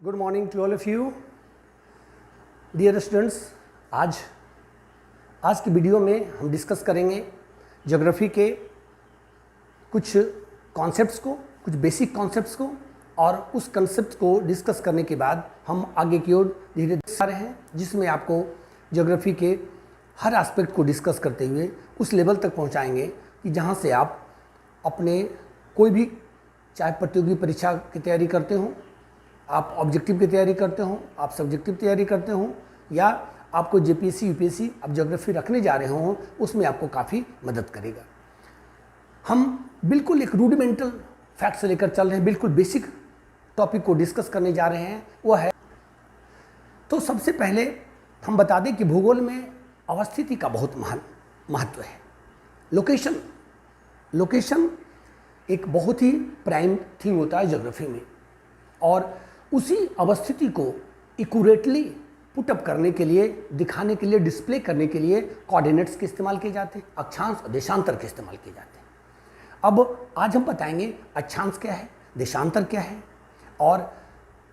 Good morning to all of you. Dear students, आज की video में हम डिस्कस करेंगे ज्योग्राफी के कुछ कॉन्सेप्ट्स को, कुछ बेसिक कॉन्सेप्ट्स को, और उस कॉन्सेप्ट को डिस्कस करने के बाद हम आगे की ओर धीरे धीरे जा रहे हैं, जिसमें आपको ज्योग्राफी के हर एस्पेक्ट को डिस्कस करते हुए उस लेवल तक पहुंचाएंगे कि जहां से आप अपने कोई भी, चाहे प्रतियोगी परीक्षा की तैयारी करते हो, आप ऑब्जेक्टिव की तैयारी करते हो, आप सब्जेक्टिव तैयारी करते हो, या आपको जेपीएससी यूपीएससी आप ज्योग्राफी रखने जा रहे हो, उसमें आपको काफ़ी मदद करेगा। हम बिल्कुल एक रूडिमेंटल फैक्ट से लेकर चल रहे हैं, बिल्कुल बेसिक टॉपिक को डिस्कस करने जा रहे हैं। वो है, तो सबसे पहले हम बता दें कि भूगोल में अवस्थिति का बहुत महत्व है। लोकेशन एक बहुत ही प्राइम थिंग होता है ज्योग्राफी में, और उसी अवस्थिति को एक्यूरेटली पुटअप करने के लिए, दिखाने के लिए, डिस्प्ले करने के लिए कोऑर्डिनेट्स के इस्तेमाल किए जाते हैं, अक्षांश और देशांतर के इस्तेमाल किए जाते हैं। अब आज हम बताएंगे अक्षांश क्या है, देशांतर क्या है, और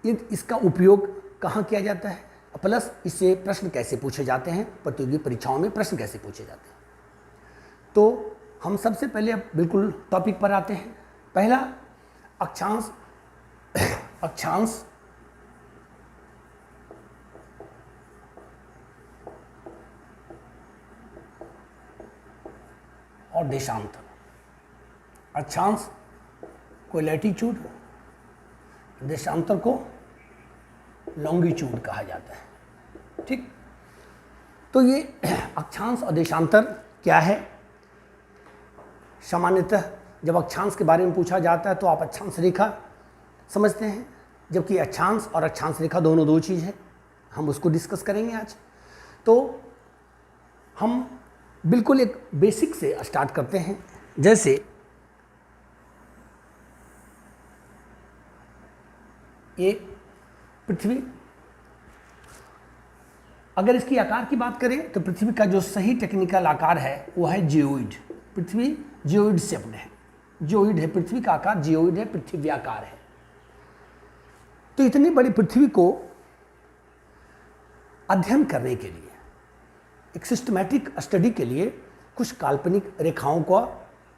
इसका उपयोग कहाँ किया जाता है, प्लस इससे प्रश्न कैसे पूछे जाते हैं, प्रतियोगी परीक्षाओं में प्रश्न कैसे पूछे जाते हैं। तो हम सबसे पहले अब बिल्कुल टॉपिक पर आते हैं। पहला, अक्षांश और देशांतर। अक्षांश को लैटीट्यूड, देशांतर को लॉन्गिट्यूड कहा जाता है। ठीक, तो ये अक्षांश और देशांतर क्या है? सामान्यतः जब अक्षांश के बारे में पूछा जाता है तो आप अक्षांश रेखा समझते हैं, जबकि अक्षांश और अक्षांश रेखा दोनों दो चीज़ है। हम उसको डिस्कस करेंगे आज। तो हम बिल्कुल एक बेसिक से स्टार्ट करते हैं। जैसे ये पृथ्वी, अगर इसकी आकार की बात करें तो पृथ्वी का जो सही टेक्निकल आकार है वो है जियोइड। पृथ्वी जियोइड शेप्ड है, जियोइड है पृथ्वी का आकार, जियोइड है, पृथ्वी आकार है। तो इतनी बड़ी पृथ्वी को अध्ययन करने के लिए, एक सिस्टमैटिक स्टडी के लिए कुछ काल्पनिक रेखाओं को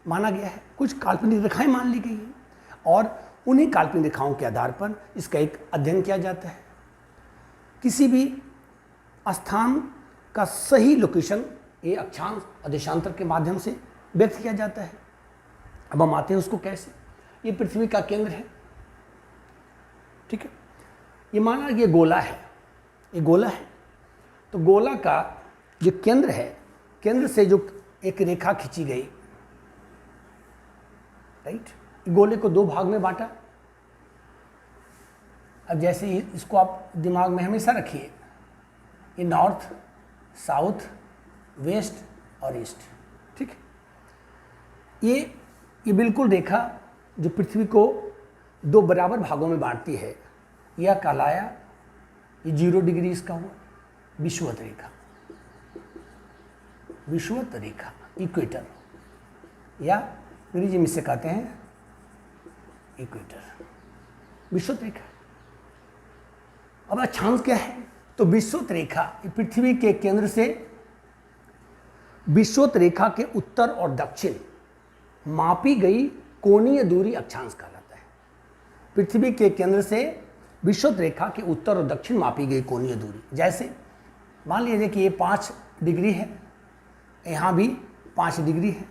माना गया है, कुछ काल्पनिक रेखाएं मान ली गई हैं, और उन्हीं काल्पनिक रेखाओं के आधार पर इसका एक अध्ययन किया जाता है। किसी भी स्थान का सही लोकेशन ये अक्षांश और देशांतर के माध्यम से व्यक्त किया जाता है। अब हम आते हैं उसको कैसे। ये पृथ्वी का केंद्र है, ठीक है, ये माना ये गोला है, ये गोला है। तो गोला का जो केंद्र है, केंद्र से जो एक रेखा खींची गई, राइट, गोले को दो भाग में बांटा। अब जैसे इसको आप दिमाग में हमेशा रखिए, ये नॉर्थ, साउथ, वेस्ट और ईस्ट, ठीक है। ये बिल्कुल रेखा जो पृथ्वी को दो बराबर भागों में बांटती है, यह कहलाया, ये 0 डिग्री इसका हुआ विषुवत रेखा, विषुवत रेखा, इक्वेटर, या अंग्रेजी में से कहते हैं इक्वेटर, विषुवत रेखा। अब अक्षांश क्या है? तो विषुवत रेखा पृथ्वी के केंद्र से विषुवत रेखा के उत्तर और दक्षिण मापी गई कोणीय दूरी अक्षांश कहलाता है। पृथ्वी के केंद्र से विषुवत रेखा के उत्तर और दक्षिण मापी गई कोणीय दूरी, जैसे मान लीजिए कि ये 5 डिग्री है, यहाँ भी 5 डिग्री है।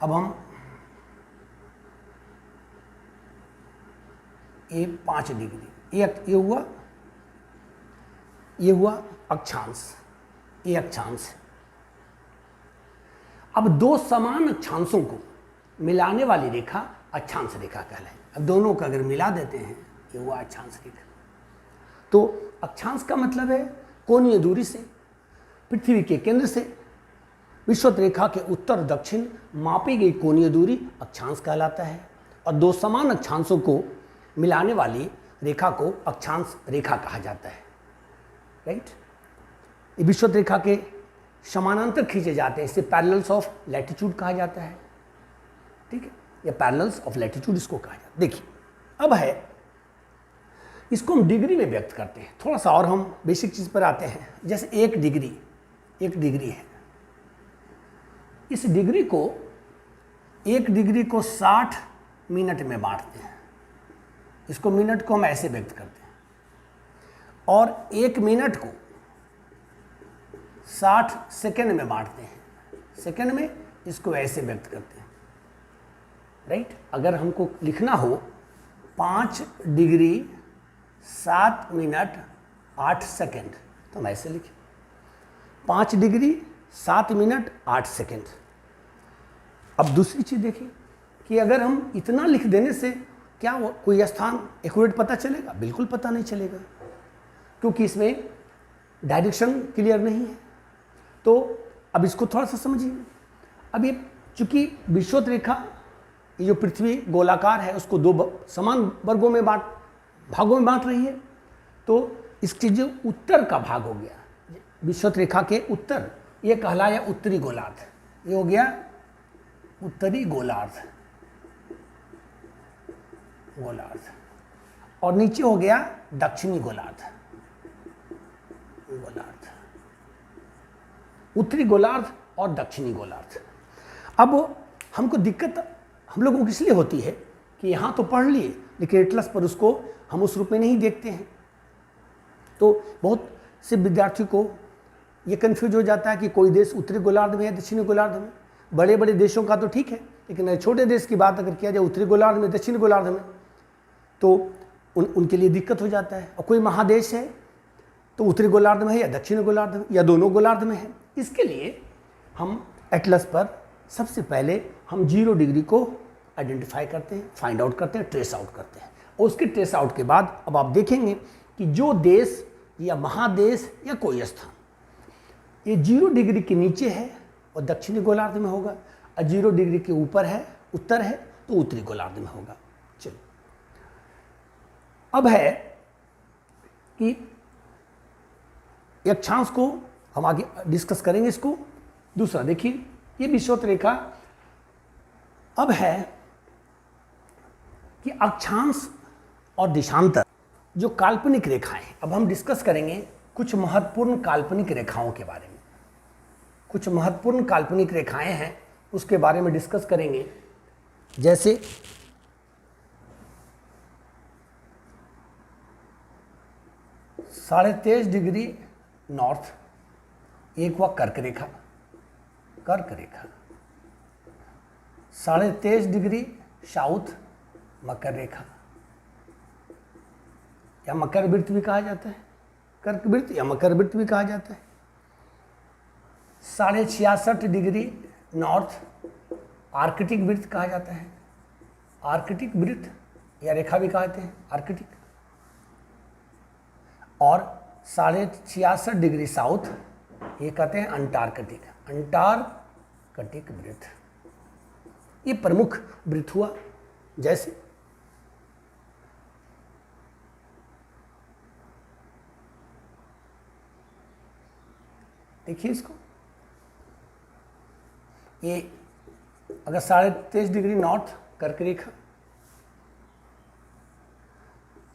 अब हम ये 5 डिग्री, ये हुआ अक्षांश, ये अक्षांश। अब दो समान अक्षांशों को मिलाने वाली रेखा अक्षांश रेखा कहलाए। अब दोनों का अगर मिला देते हैं, ये हुआ अक्षांश रेखा। तो अक्षांश का मतलब है कोणीय दूरी से पृथ्वी के केंद्र से विषुवत रेखा के उत्तर दक्षिण मापी गई कोणीय दूरी अक्षांश कहलाता है, और दो समान अक्षांशों को मिलाने वाली रेखा को अक्षांश रेखा कहा जाता है, राइट। ये विषुवत रेखा के समानांतर खींचे जाते हैं, इसे पैरेलल्स ऑफ लैटिट्यूड कहा जाता है, ठीक है, या पैरेलल्स ऑफ लैटिट्यूड इसको कहा जाता है। देखिए अब है इसको हम डिग्री में व्यक्त करते हैं। थोड़ा सा और हम बेसिक चीज़ पर आते हैं। जैसे एक डिग्री है। इस डिग्री को, एक डिग्री को 60 मिनट में बांटते हैं। इसको मिनट को हम ऐसे व्यक्त करते हैं, और एक मिनट को 60 सेकेंड में बांटते हैं। सेकेंड में इसको ऐसे व्यक्त करते हैं, राइट। अगर हमको लिखना हो 5 डिग्री 7 मिनट 8 सेकेंड, तो हम ऐसे लिखें 5 डिग्री 7 मिनट 8 सेकेंड। अब दूसरी चीज़ देखिए कि अगर हम इतना लिख देने से क्या कोई स्थान एक्यूरेट पता चलेगा? बिल्कुल पता नहीं चलेगा, क्योंकि इसमें डायरेक्शन क्लियर नहीं है। तो अब इसको थोड़ा सा समझिए। अब ये चूंकि विषुवत रेखा, ये जो पृथ्वी गोलाकार है, उसको 2 समान वर्गों में भागों में बांट रही है। तो इसकी जो उत्तर का भाग हो गया, विषुवत रेखा के उत्तर, ये कहलाया उत्तरी गोलार्ध। ये हो गया उत्तरी गोलार्ध, और नीचे हो गया दक्षिणी गोलार्ध। उत्तरी गोलार्ध और दक्षिणी गोलार्ध। अब हमको दिक्कत हम लोगों को इसलिए होती है कि यहाँ तो पढ़ लिए, लेकिन एटलस पर उसको हम उस रूप में नहीं देखते हैं। तो बहुत से विद्यार्थी को ये कन्फ्यूज हो जाता है कि कोई देश उत्तरी गोलार्ध में है, दक्षिणी गोलार्ध में। बड़े बड़े देशों का तो ठीक है, लेकिन छोटे देश की बात अगर किया जाए उत्तरी गोलार्ध में, दक्षिणी गोलार्ध में, तो उनके लिए दिक्कत हो जाता है। और कोई महादेश है तो उत्तरी गोलार्ध में है या दक्षिणी गोलार्ध में, या दोनों गोलार्ध में है। इसके लिए हम एटलस पर सबसे पहले हम 0 डिग्री को आइडेंटिफाई करते हैं, फाइंड आउट करते हैं, ट्रेस आउट करते हैं। और उसके ट्रेस आउट के बाद अब आप देखेंगे कि जो देश या महादेश या कोई स्थान ये 0 डिग्री के नीचे है और दक्षिणी गोलार्ध में होगा, और 0 डिग्री के ऊपर है, उत्तर है, तो उत्तरी गोलार्ध में होगा। चलो, अब है कि अक्षांश को हम आगे डिस्कस करेंगे। इसको दूसरा देखिए, ये विषुवत रेखा। अब है कि अक्षांश और देशांतर जो काल्पनिक रेखाएं, अब हम डिस्कस करेंगे कुछ महत्वपूर्ण काल्पनिक रेखाओं के बारे में। कुछ महत्वपूर्ण काल्पनिक रेखाएं हैं, उसके बारे में डिस्कस करेंगे। जैसे 23.5 डिग्री नॉर्थ, एक हुआ कर्क रेखा, 23.5 डिग्री साउथ मकर रेखा, या मकर वृत्त भी कहा जाता है, कर्क वृत्त या मकर वृत्त भी कहा जाता है। 66.5 डिग्री नॉर्थ आर्कटिक वृत्त कहा जाता है, आर्कटिक वृत्त या रेखा भी कहते हैं आर्कटिक। और 66.5 डिग्री साउथ, ये कहते हैं अंटार्कटिक, अंटार्कटिक वृत्त। ये प्रमुख वृत्त हुआ। जैसे देखिए इसको, ये अगर 23.5 डिग्री नॉर्थ कर्क रेखा,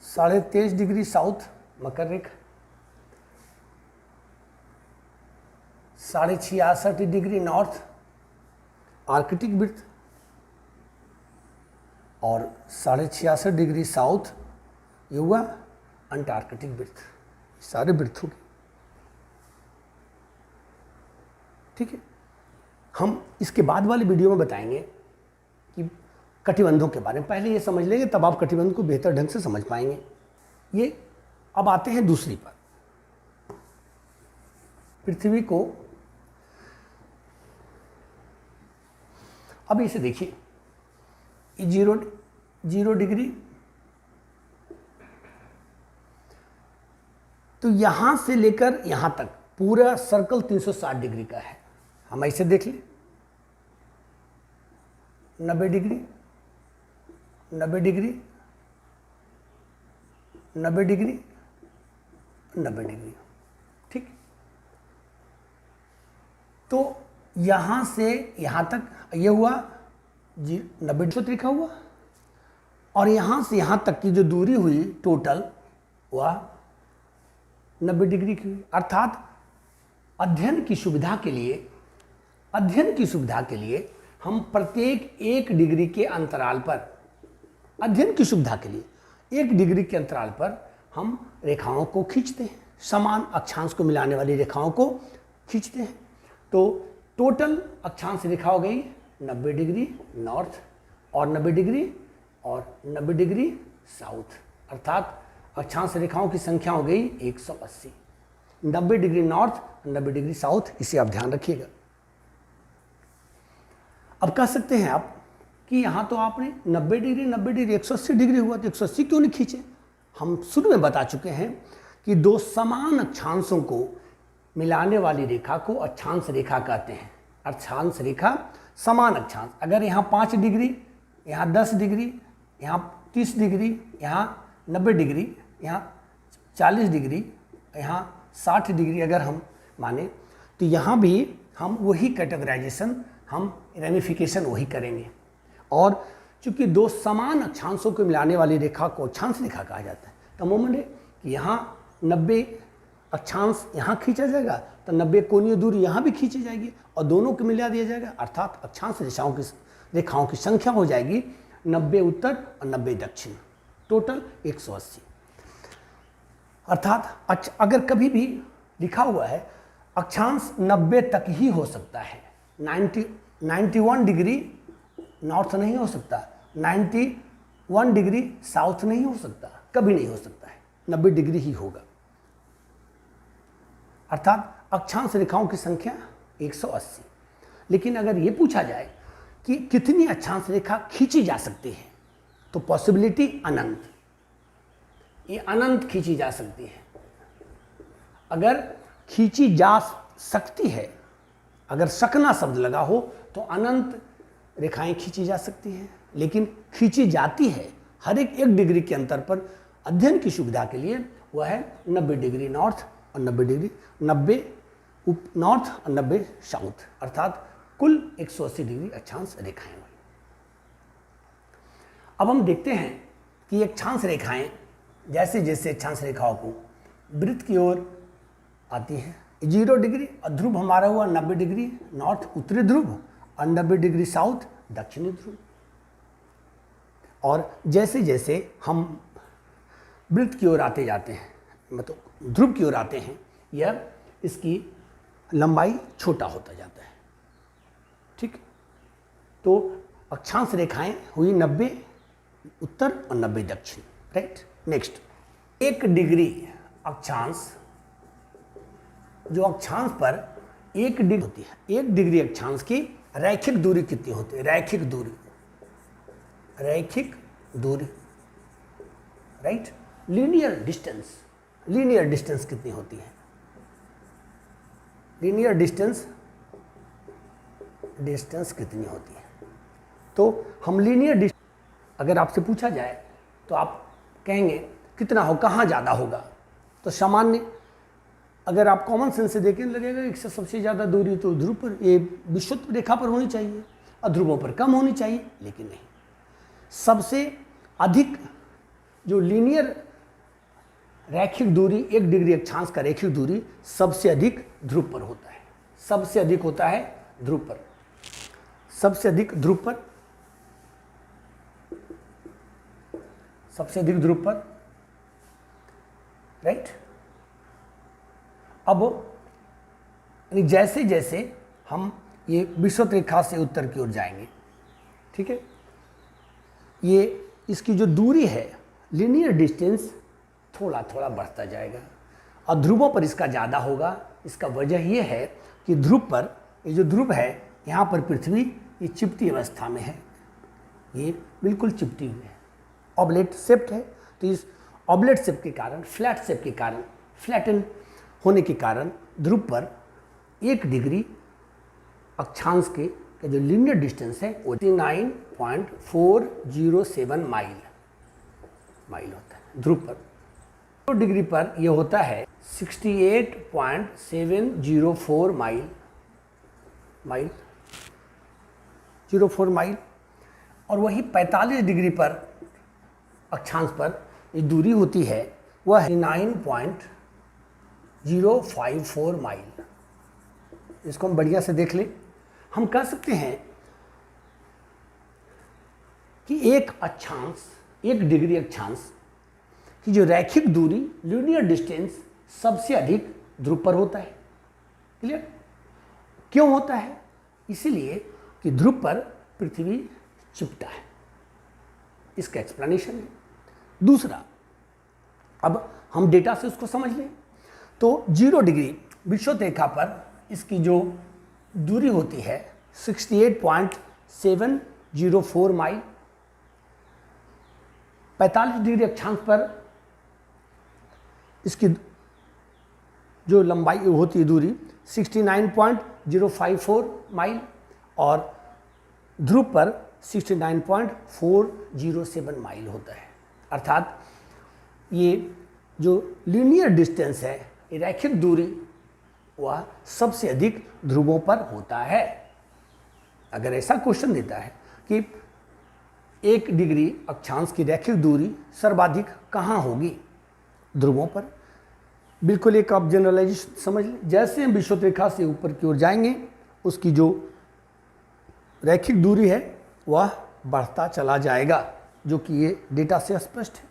23.5 डिग्री साउथ मकर रेखा, 66.5 डिग्री नॉर्थ आर्कटिक वृत्त, और 66.5 डिग्री साउथ ये हुआ अंटार्कटिक वृत्त। सारे वृत्त हो गए, ठीक है। हम इसके बाद वाले वीडियो में बताएंगे कि कटिबंधों के बारे में। पहले ये समझ लेंगे, तब आप कटिबंध को बेहतर ढंग से समझ पाएंगे। ये अब आते हैं दूसरी पर। पृथ्वी को, अब इसे देखिए, 0 डिग्री, तो यहां से लेकर यहां तक पूरा सर्कल 360 डिग्री का है। हम ऐसे देख लें, 90 डिग्री, 90 डिग्री, 90 डिग्री, 90 डिग्री, ठीक। तो यहां से यहां तक ये हुआ 90 लिखा हुआ, और यहां से यहां तक की जो दूरी हुई टोटल वह 90 डिग्री की हुई। अर्थात अध्ययन की सुविधा के लिए हम प्रत्येक 1 डिग्री के अंतराल पर, अध्ययन की सुविधा के लिए 1 डिग्री के अंतराल पर हम रेखाओं को खींचते हैं, समान अक्षांश को मिलाने वाली रेखाओं को खींचते हैं। तो टोटल अक्षांश रेखा हो गई 90 डिग्री नॉर्थ और 90 डिग्री और 90 डिग्री साउथ, अर्थात अक्षांश रेखाओं की संख्या हो गई 180। 90 डिग्री नॉर्थ, 90 डिग्री साउथ, इसे आप ध्यान रखिएगा। अब कह सकते हैं आप कि यहाँ तो आपने 90 डिग्री 180 डिग्री हुआ, तो 180 क्यों नहीं खींचे? हम शुरू में बता चुके हैं कि 2 समान अक्षांशों को मिलाने वाली रेखा को अक्षांश रेखा कहते हैं। अक्षांश रेखा समान अक्षांश, अगर यहाँ 5 डिग्री, यहाँ 10 डिग्री, यहाँ 30 डिग्री, यहाँ 90 डिग्री, यहाँ 40 डिग्री, यहाँ 60 डिग्री अगर हम माने, तो यहाँ भी हम वही कैटेगराइजेशन, हम रेमिफिकेशन वही करेंगे। और चूंकि 2 समान अक्षांशों को मिलाने वाली रेखा को अक्षांश रेखा कहा जाता है, तो मोमेंट है कि यहाँ 90 अक्षांश यहाँ खींचा जाएगा, तो 90 कोणीय दूरी यहाँ भी खींची जाएगी और दोनों को मिला दिया जाएगा, अर्थात अक्षांश रेखाओं की संख्या हो जाएगी 90 उत्तर और 90 दक्षिण, टोटल 180। अर्थात अगर कभी भी लिखा हुआ है अक्षांश 90 तक ही हो सकता है, 91 डिग्री नॉर्थ नहीं हो सकता, 91 डिग्री साउथ नहीं हो सकता, कभी नहीं हो सकता है, 90 डिग्री ही होगा। अर्थात अक्षांश रेखाओं की संख्या 180। लेकिन अगर ये पूछा जाए कि कितनी अक्षांश रेखा खींची जा सकती है, तो पॉसिबिलिटी अनंत, ये अनंत खींची जा सकती है। अगर खींची जा सकती है, अगर सकना शब्द लगा हो तो अनंत रेखाएं खींची जा सकती हैं, लेकिन खींची जाती है हर एक 1 डिग्री के अंतर पर अध्ययन की सुविधा के लिए, वह है 90 डिग्री नॉर्थ और 90 डिग्री 90 नॉर्थ और 90 साउथ, अर्थात कुल 180 डिग्री अक्षांश रेखाएं। अब हम देखते हैं कि अक्षांश रेखाएं जैसे जैसे अक्षांश रेखाओं को वृत्त की ओर आती हैं, 0 डिग्री और ध्रुव हमारा हुआ 90 डिग्री नॉर्थ उत्तरी ध्रुव और 90 डिग्री साउथ दक्षिणी ध्रुव। और जैसे जैसे हम वृत्त की ओर आते जाते हैं, मतलब ध्रुव की ओर आते हैं, यह इसकी लंबाई छोटा होता जाता है। ठीक, तो अक्षांश रेखाएं हुई 90 उत्तर और 90 दक्षिण, राइट। नेक्स्ट, 1 डिग्री अक्षांश, जो अक्षांश पर 1 डिग्री होती है, 1 डिग्री अक्षांश की रैखिक दूरी कितनी होती है? रैखिक दूरी, राइट। लीनियर डिस्टेंस कितनी होती है? लीनियर डिस्टेंस कितनी होती है? तो हम लीनियर डिस्टेंस अगर आपसे पूछा जाए तो आप कहेंगे कितना हो, कहाँ ज़्यादा होगा? तो सामान्य अगर आप कॉमन सेंस से देखें लगेगा कि सबसे ज़्यादा दूरी तो ध्रुव पर, ये विषुवत रेखा पर होनी चाहिए और ध्रुवों पर कम होनी चाहिए, लेकिन नहीं। सबसे अधिक जो लीनियर रैखिक दूरी, 1 डिग्री अक्षांश का रैखिक दूरी सबसे अधिक ध्रुव पर होता है, सबसे अधिक होता है ध्रुव पर, सबसे अधिक ध्रुव पर, राइट। अब जैसे जैसे हम ये विषुवत रेखा से उत्तर की ओर जाएंगे, ठीक है, ये इसकी जो दूरी है, लीनियर डिस्टेंस थोड़ा थोड़ा बढ़ता जाएगा और ध्रुवों पर इसका ज़्यादा होगा। इसका वजह ये है कि ध्रुव पर, ये जो ध्रुव है यहाँ पर पृथ्वी ये चिपटी अवस्था में है, ये बिल्कुल चिपटी हुई है, ऑब्लेट शेप्ड है। तो इस ऑब्लेट शेप के कारण, फ्लैट शेप के कारण, फ्लैटन होने के कारण ध्रुव पर 1 डिग्री अक्षांश के जो लीनियर डिस्टेंस है वो 9.407 माइल होता है ध्रुव पर। 2 डिग्री पर यह होता है 68.704 माइल, और वही 45 डिग्री पर अक्षांश पर ये दूरी होती है वह है 9.054 माइल। इसको हम बढ़िया से देख लें। हम कह सकते हैं कि एक अक्षांश, 1 डिग्री अक्षांश की जो रैखिक दूरी, लीनियर डिस्टेंस, सबसे अधिक ध्रुव पर होता है। क्लियर? क्यों होता है? इसीलिए कि ध्रुव पर पृथ्वी चिपटा है। इसका एक्सप्लेनेशन है। दूसरा, अब हम डेटा से उसको समझ लें तो 0 डिग्री विषुवत रेखा पर इसकी जो दूरी होती है 68.704 माइल। 45 डिग्री अक्षांश पर इसकी जो लंबाई होती है, दूरी 69.054 माइल, और ध्रुव पर 69.407 माइल होता है। अर्थात ये जो लीनियर डिस्टेंस है, ये रैखिक दूरी, वह सबसे अधिक ध्रुवों पर होता है। अगर ऐसा क्वेश्चन देता है कि 1 डिग्री अक्षांश की रैखिक दूरी सर्वाधिक कहाँ होगी? ध्रुवों पर। बिल्कुल एक आप जनरलाइजेशन समझ लें। जैसे हम विषुवत रेखा से ऊपर की ओर जाएंगे, उसकी जो रैखिक दूरी है वह बढ़ता चला जाएगा, जो कि ये डेटा से स्पष्ट है।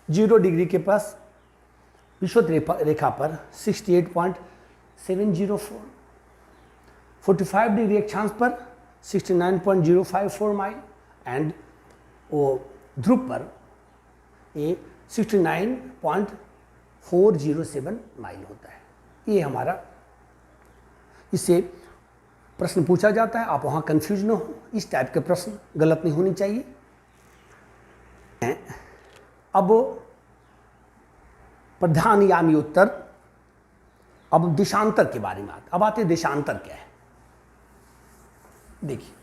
0 डिग्री के पास विषुवत रेखा पर 68.704, 45 डिग्री अक्षांश पर 69.054 माइल, एंड वो ध्रुव पर ये 69.407 माइल होता है। ये हमारा, इससे प्रश्न पूछा जाता है, आप वहाँ कंफ्यूज न हो। इस टाइप के प्रश्न गलत नहीं होनी चाहिए। अब प्रधान यामी उत्तर, अब देशांतर के बारे में अब आते हैं। देशांतर क्या है? देखिए,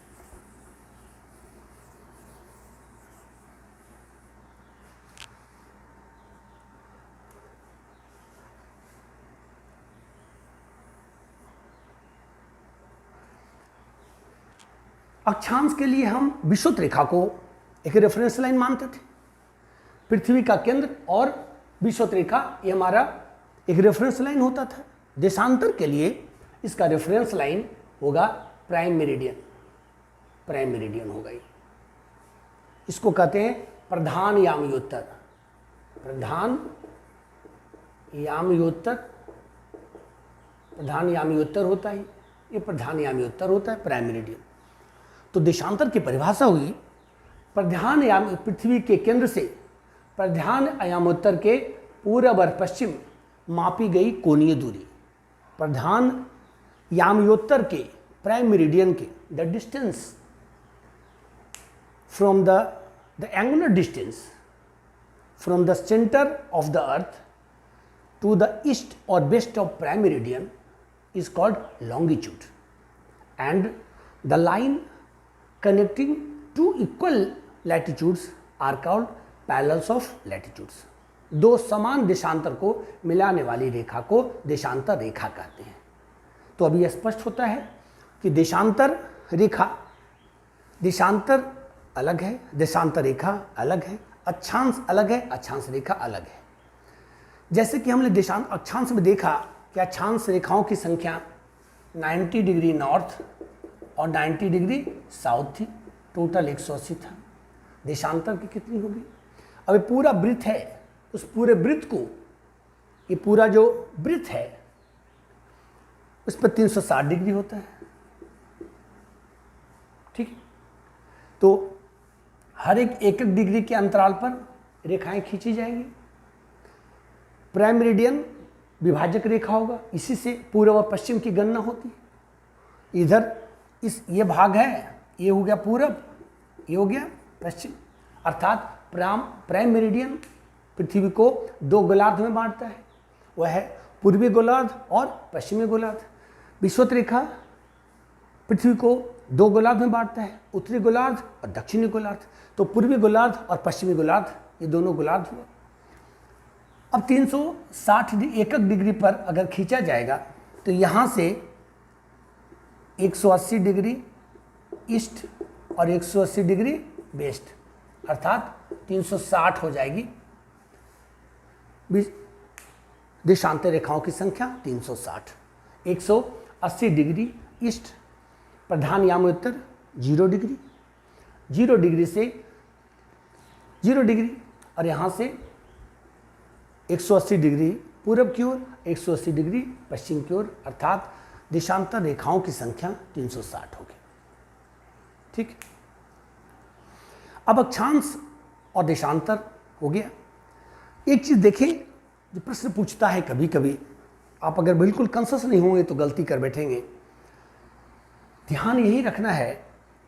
अक्षांश के लिए हम विषुवत रेखा को एक रेफरेंस लाइन मानते थे। पृथ्वी का केंद्र और विषुवत रेखा, ये हमारा एक रेफरेंस लाइन होता था। देशांतर के लिए इसका रेफरेंस लाइन होगा प्राइम मेरिडियन। प्राइम मेरिडियन होगा ये। इसको कहते हैं प्रधान याम्योत्तर। प्रधान याम्योत्तर, प्रधान याम्योत्तर होता है ये। प्रधान याम्योत्तर होता है, प्राइम मेरिडियन। तो देशांतर की परिभाषा हुई प्रधान याम, पृथ्वी के केंद्र से प्रधान यामोत्तर के पूर्व और पश्चिम मापी गई कोणीय दूरी। प्रधान यामयोत्तर के, प्राइम मेरिडियन के, the distance from the angular distance from the centre of the earth to the east और west of prime meridian is called longitude, and the line connecting two equal latitudes are called parallels of latitudes। दो समान देशांतर को मिलाने वाली रेखा को देशांतर रेखा कहते हैं। तो अभी यह स्पष्ट होता है कि देशांतर रेखा, देशांतर अलग है, देशांतर रेखा अलग है, अक्षांश अलग है, अक्षांश रेखा अलग है। जैसे कि हमने अक्षांश में देखा कि अक्षांश रेखाओं की संख्या 90 डिग्री नॉर्थ और 90 डिग्री साउथ थी, टोटल 180 था। देशांतर की कितनी होगी? अब ये पूरा वृत्त है, उस पूरे वृत्त को, ये पूरा जो वृत्त है उस पर 360 डिग्री होता है। ठीक, तो हर एक डिग्री के अंतराल पर रेखाएं खींची जाएंगी। प्राइम मेरिडियन विभाजक रेखा होगा, इसी से पूर्व और पश्चिम की गणना होती है। इधर ये भाग है, ये हो गया पूरब, ये हो गया पश्चिम। अर्थात प्राइम मेरिडियन पृथ्वी को 2 गोलार्ध में बांटता है, वह है पूर्वी गोलार्ध और पश्चिमी गोलार्ध। विषुवत रेखा पृथ्वी को 2 गोलार्ध में बांटता है, उत्तरी गोलार्ध और दक्षिणी गोलार्ध। तो पूर्वी गोलार्ध और पश्चिमी गोलार्ध, ये दोनों गोलार्ध हुआ। अब 360 डिग्री पर अगर खींचा जाएगा तो यहाँ से 180 डिग्री ईस्ट और 180 डिग्री वेस्ट, अर्थात 360 हो जाएगी। देशांतर रेखाओं की संख्या 360। 180 डिग्री ईस्ट प्रधान याम उत्तर 0 डिग्री, 0 डिग्री से 0 डिग्री, और यहाँ से 180 डिग्री पूरब की ओर, 180 डिग्री पश्चिम की ओर, अर्थात देशांतर रेखाओं की संख्या 360 होगी। ठीक, अब अक्षांश और देशांतर हो गया। एक चीज देखें, जो प्रश्न पूछता है कभी कभी, आप अगर बिल्कुल कॉन्शियस नहीं होंगे तो गलती कर बैठेंगे। ध्यान यही रखना है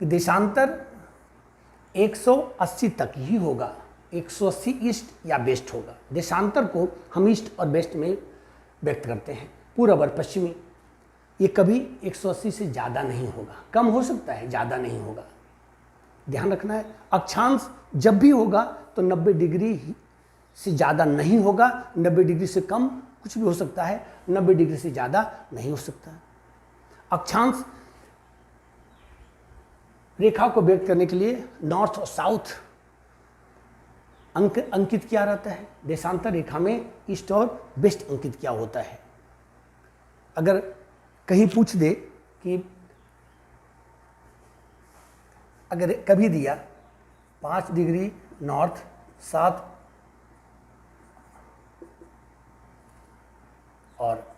कि देशांतर 180 तक ही होगा, 180 ईस्ट या वेस्ट होगा। देशांतर को हम ईस्ट और वेस्ट में व्यक्त करते हैं, पूरब और पश्चिमी। ये कभी 180 से ज़्यादा नहीं होगा, कम हो सकता है, ज़्यादा नहीं होगा, ध्यान रखना है। अक्षांश जब भी होगा तो 90 डिग्री से ज़्यादा नहीं होगा, 90 डिग्री से कम कुछ भी हो सकता है, 90 डिग्री से ज़्यादा नहीं हो सकता। अक्षांश रेखा को व्यक्त करने के लिए नॉर्थ और साउथ अंकित किया रहता है। देशांतर रेखा में ईस्ट और वेस्ट अंकित किया होता है। अगर कहीं पूछ दे कि अगर कभी दिया 5 डिग्री नॉर्थ, 7 और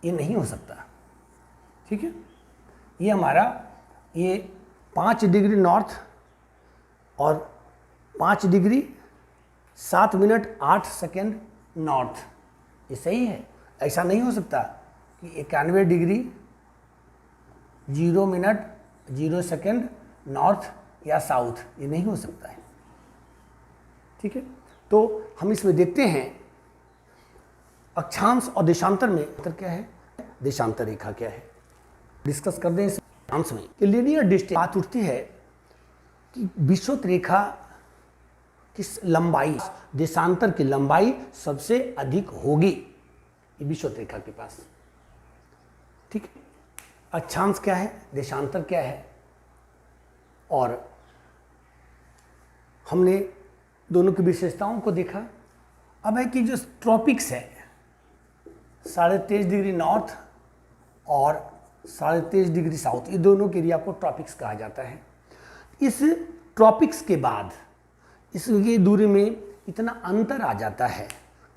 ये नहीं हो सकता, ठीक है। ये हमारा ये 5 डिग्री नॉर्थ और 5 डिग्री 7 मिनट 8 सेकेंड नॉर्थ, ये सही है। ऐसा नहीं हो सकता कि 91 डिग्री 0 मिनट 0 सेकेंड नॉर्थ या साउथ, ये नहीं हो सकता है, ठीक है। तो हम इसमें देखते हैं अक्षांश और देशांतर में अंतर क्या है, देशांतर रेखा क्या है, डिस्कस कर दें इस अंश में। कि लीनियर डिस्टेंस बात उठती है कि विषुवत रेखा की लंबाई, देशांतर की लंबाई सबसे अधिक होगी ये विषुवत रेखा के पास, ठीक है। अक्षांश क्या है, देशांतर क्या है, और हमने दोनों की विशेषताओं को देखा। अब है कि जो ट्रॉपिक्स है 23.5 डिग्री नॉर्थ और 23.5 डिग्री साउथ, ये दोनों के एरिया को ट्रॉपिक्स कहा जाता है। इस ट्रॉपिक्स के बाद इसकी दूरी में इतना अंतर आ जाता है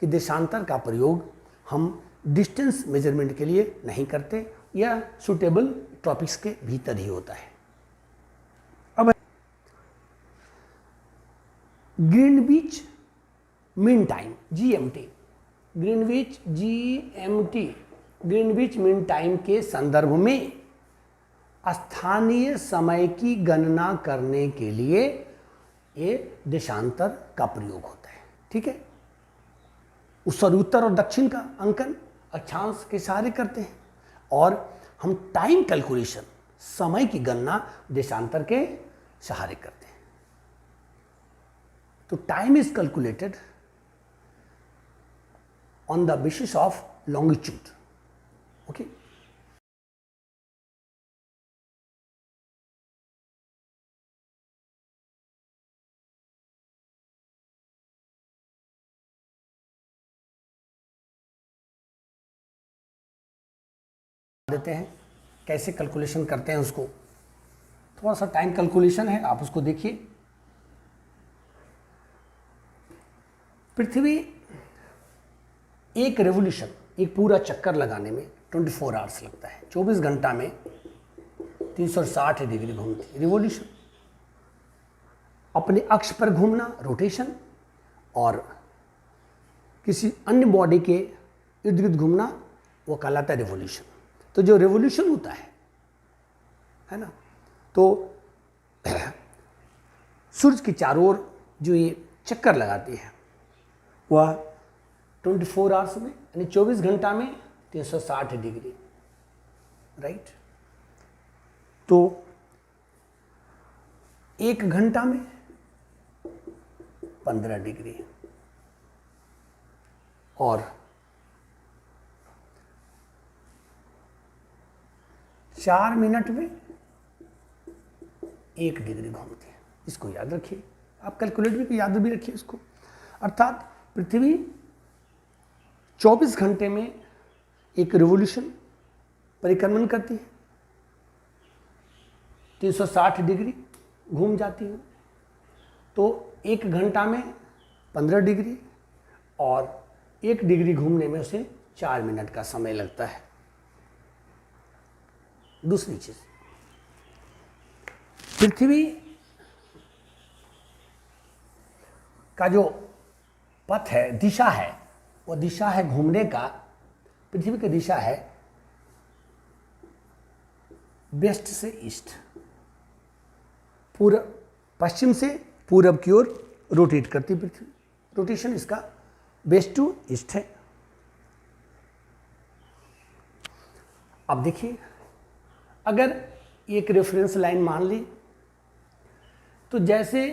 कि देशांतर का प्रयोग हम डिस्टेंस मेजरमेंट के लिए नहीं करते, या सूटेबल ट्रॉपिक्स के भीतर ही होता है। अब Greenwich mean time GMT, Greenwich GMT, Greenwich mean time के संदर्भ में स्थानीय समय की गणना करने के लिए ये देशांतर का प्रयोग होता है, ठीक है। उत्तर और दक्षिण का अंकन अक्षांश के सहारे करते हैं, और हम टाइम कैलकुलेशन, समय की गणना देशांतर के सहारे करते हैं। तो time is calculated on the basis of longitude, okay। देते हैं कैसे कैलकुलेशन करते हैं उसको, थोड़ा सा टाइम कैलकुलेशन है, आप उसको देखिए। पृथ्वी एक रेवोल्यूशन, एक पूरा चक्कर लगाने में 24 आवर्स लगता है, 24 घंटा में 360 डिग्री घूमती रिवोल्यूशन। अपने अक्ष पर घूमना रोटेशन, और किसी अन्य बॉडी के इर्द गिर्द घूमना वो कहलाता है रिवोल्यूशन। तो जो रिवोल्यूशन होता है ना, तो सूर्य के चारों ओर जो ये चक्कर लगाती है वह 24 आवर्स में, यानी 24 घंटा में 360 डिग्री, राइट। तो 1 घंटा में 15 डिग्री, और 4 मिनट में 1 डिग्री घूमती है। इसको याद रखिए, आप कैलकुलेट भी याद भी रखिए इसको। अर्थात पृथ्वी 24 घंटे में एक रिवोल्यूशन परिक्रमण करती है, 360 डिग्री घूम जाती है। तो 1 घंटा में 15 डिग्री और 1 डिग्री घूमने में उसे 4 मिनट का समय लगता है। दूसरी चीज, पृथ्वी का जो पथ है, दिशा है, वो दिशा है घूमने का, पृथ्वी की दिशा है वेस्ट से ईस्ट, पूर्व पश्चिम से पूरब की ओर रोटेट करती पृथ्वी। रोटेशन इसका वेस्ट टू ईस्ट है। अब देखिए, अगर एक रेफरेंस लाइन मान ली तो जैसे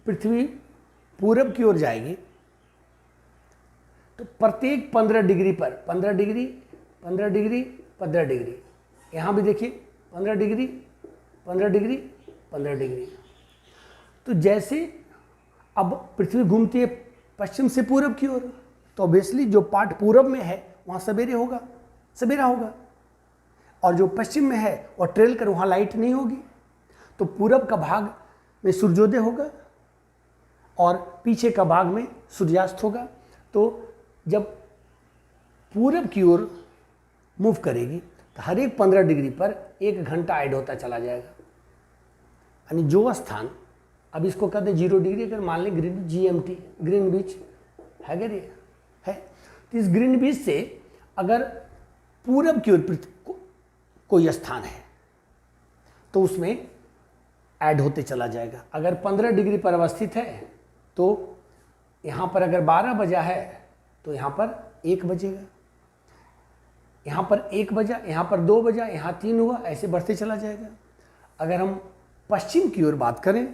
पृथ्वी पूरब की ओर जाएगी तो प्रत्येक 15 डिग्री पर 15 डिग्री 15 डिग्री 15 डिग्री, यहाँ भी देखिए 15 डिग्री 15 डिग्री 15 डिग्री। तो जैसे अब पृथ्वी घूमती है पश्चिम से पूरब की ओर, तो ऑब्वियसली जो पार्ट पूरब में है वहाँ सवेरे होगा, सवेरा होगा, और जो पश्चिम में है और ट्रेल कर वहाँ लाइट नहीं होगी। तो पूरब का भाग में सूर्योदय होगा और पीछे का भाग में सूर्यास्त होगा। तो जब पूरब की ओर मूव करेगी तो हर एक 15 डिग्री पर 1 घंटा ऐड होता चला जाएगा। यानी जो स्थान, अब इसको कहते हैं 0 डिग्री, अगर मान लें ग्रीन GMT, ग्रीनविच है क्या, ये है। तो इस ग्रीनविच से अगर पूरब की ओर कोई स्थान है तो उसमें ऐड होते चला जाएगा। अगर 15 डिग्री पर अवस्थित है तो यहाँ पर अगर 12 बजा है तो यहाँ पर 1 बजेगा, यहाँ पर 1 बजा, यहाँ पर 2 बजा, यहाँ 3 हुआ, ऐसे बढ़ते चला जाएगा। अगर हम पश्चिम की ओर बात करें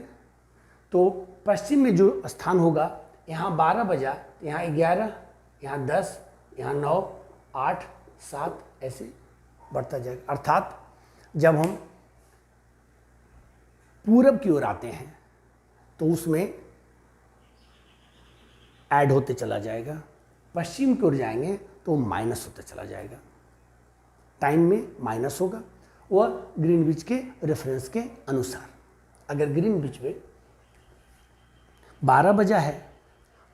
तो पश्चिम में जो स्थान होगा, यहाँ 12 बजा, यहाँ 11, यहाँ 10, यहाँ 9, 8, 7, ऐसे बढ़ता जाएगा। अर्थात जब हम पूरब की ओर आते हैं तो उसमें ऐड होते चला जाएगा, पश्चिम की ओर जाएंगे तो माइनस होते चला जाएगा, टाइम में माइनस होगा, वह ग्रीनविच के रेफरेंस के अनुसार। अगर ग्रीनविच में 12 बजा है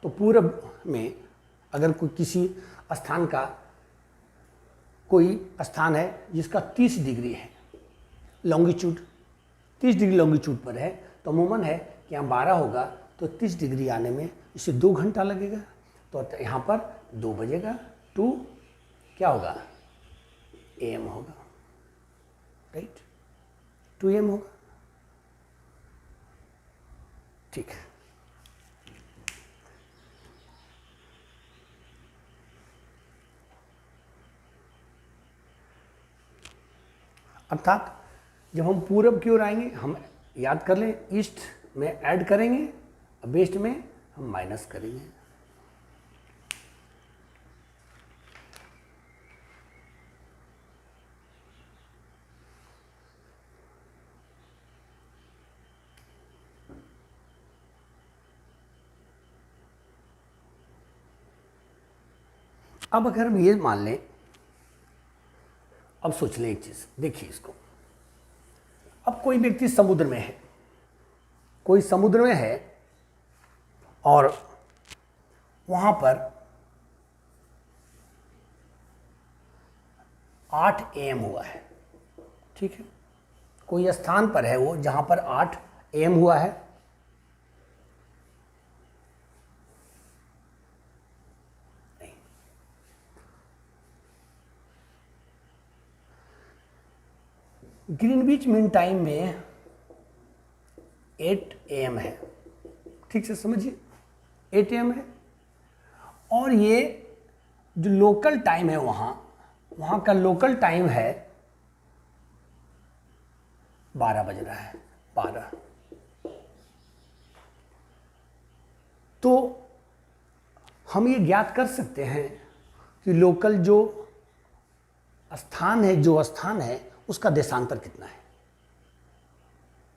तो पूरब में अगर कोई किसी स्थान का कोई स्थान है जिसका 30 डिग्री है लॉन्गिट्यूड, 30 डिग्री लॉन्गिट्यूड पर है, तो अमूमन है कि यहाँ 12 होगा तो 30 डिग्री आने में इसे 2 घंटा लगेगा। तो यहाँ पर 2 बजेगा, 2 क्या होगा, AM होगा, राइट, 2 AM होगा, ठीक है। अर्थात जब हम पूरब की ओर आएंगे, हम याद कर लें, ईस्ट में ऐड करेंगे, वेस्ट में हम माइनस करेंगे। अब अगर हम ये मान लें, अब सोच लें एक चीज, देखिए इसको, अब कोई व्यक्ति समुद्र में है, कोई समुद्र में है और वहां पर 8 AM हुआ है, ठीक है, कोई स्थान पर है वो जहां पर 8 AM हुआ है। ग्रीनविच मीन टाइम में 8 AM है, ठीक से समझिए, 8 AM है, और ये जो लोकल टाइम है वहाँ का लोकल टाइम है 12 बज रहा है, 12। तो हम ये ज्ञात कर सकते हैं कि लोकल जो स्थान है उसका देशांतर कितना है।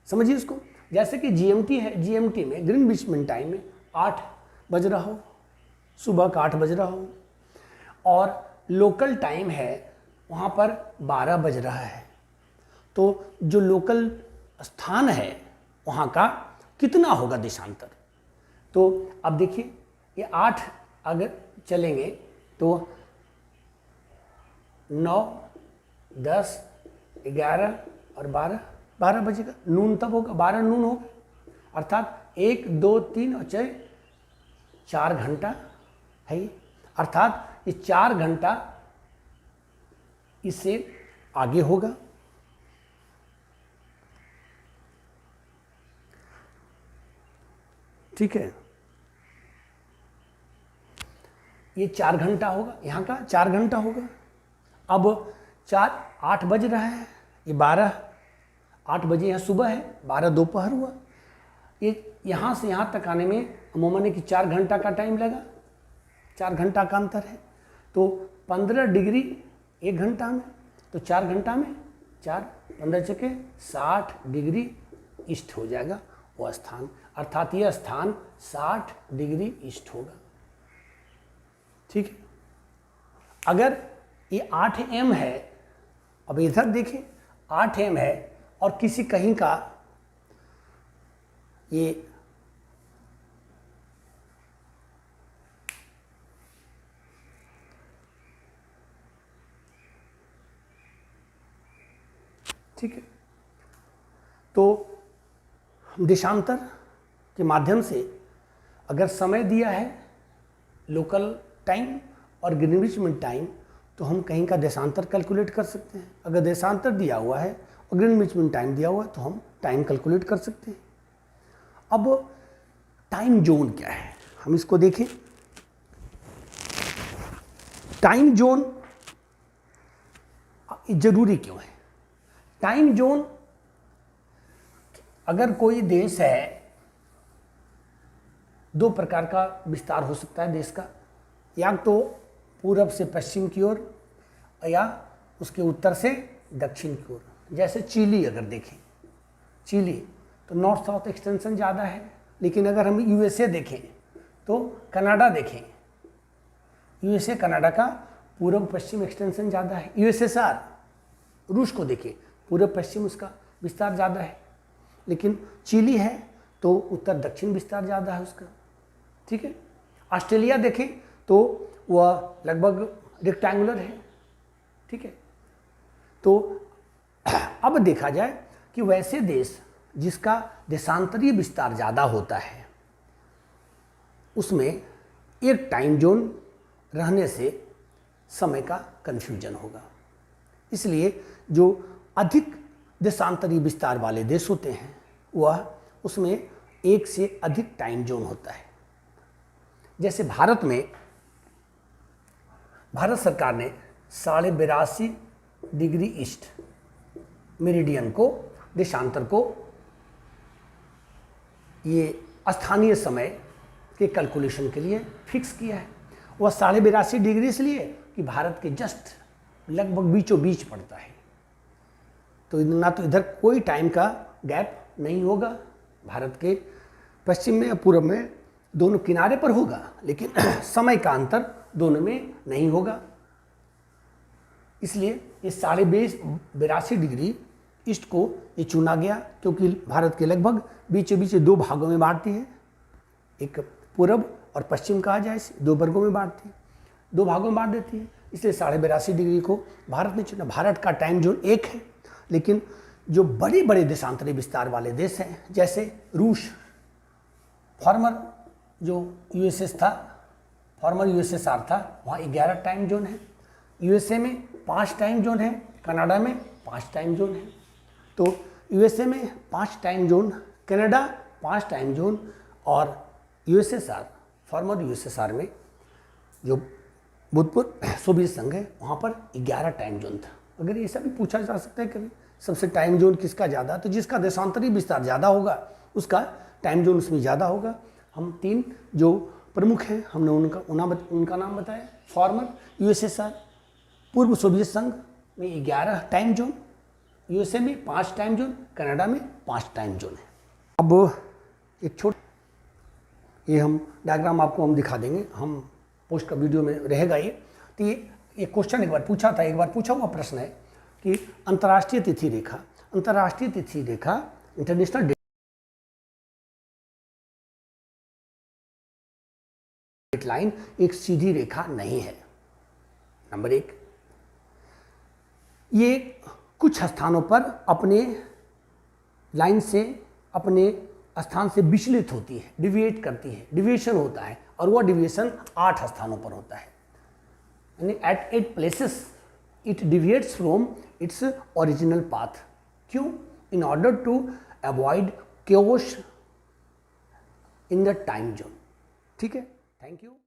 समझिए इसको। जैसे कि जीएमटी है, जीएमटी में ग्रीनविच मीन टाइम में 8 बज रहा हो, सुबह का 8 बज रहा हो, और लोकल टाइम है वहाँ पर 12 बज रहा है। तो जो लोकल स्थान है वहाँ का कितना होगा देशांतर। तो अब देखिए ये 8 अगर चलेंगे तो 9, 10, 11 और 12 बजेगा, नून तब होगा, 12 नून होगा, अर्थात 1, 2, 3 और 4 घंटा है ये। अर्थात ये 4 घंटा इससे आगे होगा। ठीक है, ये 4 घंटा होगा, यहाँ का 4 घंटा होगा। अब 8 बज रहा है, ये 8 बजे यहाँ सुबह है, 12 दोपहर हुआ। ये यहाँ से यहाँ तक आने में अमूमन कि 4 घंटा का टाइम लगा, 4 घंटा का अंतर है। तो 15 डिग्री 1 घंटा में, तो 4 घंटा में 4, 15 चके 60 डिग्री ईस्ट हो जाएगा वो स्थान, अर्थात यह स्थान 60 डिग्री ईस्ट होगा। ठीक है, अगर ये 8 एम है, अब इधर देखें 8 एम है और किसी कहीं का ये ठीक है, तो देशांतर के माध्यम से अगर समय दिया है लोकल टाइम और ग्रीनविच मीन टाइम, तो हम कहीं का देशांतर कैलकुलेट कर सकते हैं। अगर देशांतर दिया हुआ है और ग्रीनविच मीन टाइम दिया हुआ है तो हम टाइम कैलकुलेट कर सकते हैं। अब टाइम जोन क्या है, हम इसको देखें। टाइम जोन जरूरी क्यों है? टाइम जोन, अगर कोई देश है, 2 प्रकार का विस्तार हो सकता है देश का, या तो पूरब से पश्चिम की ओर या उसके उत्तर से दक्षिण की ओर। जैसे चिली अगर देखें, चिली तो नॉर्थ साउथ एक्सटेंशन ज़्यादा है, लेकिन अगर हम यूएसए देखें तो कनाडा देखें, यूएसए कनाडा का पूर्व पश्चिम एक्सटेंशन ज़्यादा है। यूएसएसआर रूस को देखें, पूर्व पश्चिम उसका विस्तार ज़्यादा है, लेकिन चिली है तो उत्तर दक्षिण विस्तार ज़्यादा है उसका। ठीक है, ऑस्ट्रेलिया देखें तो वह लगभग रेक्टेंगुलर है। ठीक है, तो अब देखा जाए कि वैसे देश जिसका देशांतरीय विस्तार ज़्यादा होता है उसमें एक टाइम जोन रहने से समय का कन्फ्यूजन होगा। इसलिए जो अधिक देशांतरीय विस्तार वाले देश होते हैं वह उसमें एक से अधिक टाइम जोन होता है। जैसे भारत में भारत सरकार ने 82.5 डिग्री ईस्ट मेरिडियन को, देशांतर को, ये स्थानीय समय के कैलकुलेशन के लिए फिक्स किया है। वह 82.5 डिग्री इसलिए कि भारत के जस्ट लगभग बीचों बीच पड़ता है, तो ना तो इधर कोई टाइम का गैप नहीं होगा, भारत के पश्चिम में या पूर्व में दोनों किनारे पर होगा, लेकिन समय का अंतर दोनों में नहीं होगा। इसलिए ये 82.5 डिग्री ईस्ट को ये चुना गया, क्योंकि भारत के लगभग बीचों बीच 2 भागों में बांटती है, एक पूर्व और पश्चिम कहा जाए, इसे 2 वर्गों में बांटती है, 2 भागों में बांट देती है। इसलिए 82.5 डिग्री को भारत ने चुना। भारत का टाइम जोन एक है, लेकिन जो बड़े बड़े देशांतरी विस्तार वाले देश हैं, जैसे रूस, फॉर्मर जो यूएसएस था, फॉर्मर यूएसएसआर था, वहाँ 11 टाइम जोन है। यूएसए में 5 टाइम जोन है, कनाडा में 5 टाइम जोन है। तो यूएसए में 5 time zone, Canada 5 time zone, और यूएसएसआर, फॉर्मर यूएसएसआर में जो भूतपूर्व सोवियत संघ है वहाँ पर 11 टाइम जोन था। अगर ये सब भी पूछा जा सकता है कभी सबसे टाइम जोन किसका ज़्यादा, तो जिसका देशांतरी विस्तार ज़्यादा होगा उसका टाइम जोन उसमें ज़्यादा होगा। हम 3 जो प्रमुख हैं हमने उनका नाम बताया। फॉर्मर यूएसएसआर, पूर्व सोवियत संघ में 11 टाइम जोन, यूएसए में 5 टाइम जोन, कनाडा में 5 टाइम जोन है। अब एक ये हम डायग्राम आपको हम दिखा देंगे, हम पोस्ट का वीडियो में रहेगा ये। तो ये क्वेश्चन एक बार पूछा हुआ प्रश्न है कि अंतर्राष्ट्रीय तिथि रेखा इंटरनेशनल डेडलाइन एक सीधी रेखा नहीं है। नंबर 1, ये कुछ स्थानों पर अपने लाइन से, अपने स्थान से विचलित होती है, डिविएट करती है, डिविएशन होता है, और वह डिविएशन 8 स्थानों पर होता है। यानी eight 8 places it deviates from its original path. क्यों? In order to avoid chaos in the time zone. ठीक है, थैंक यू।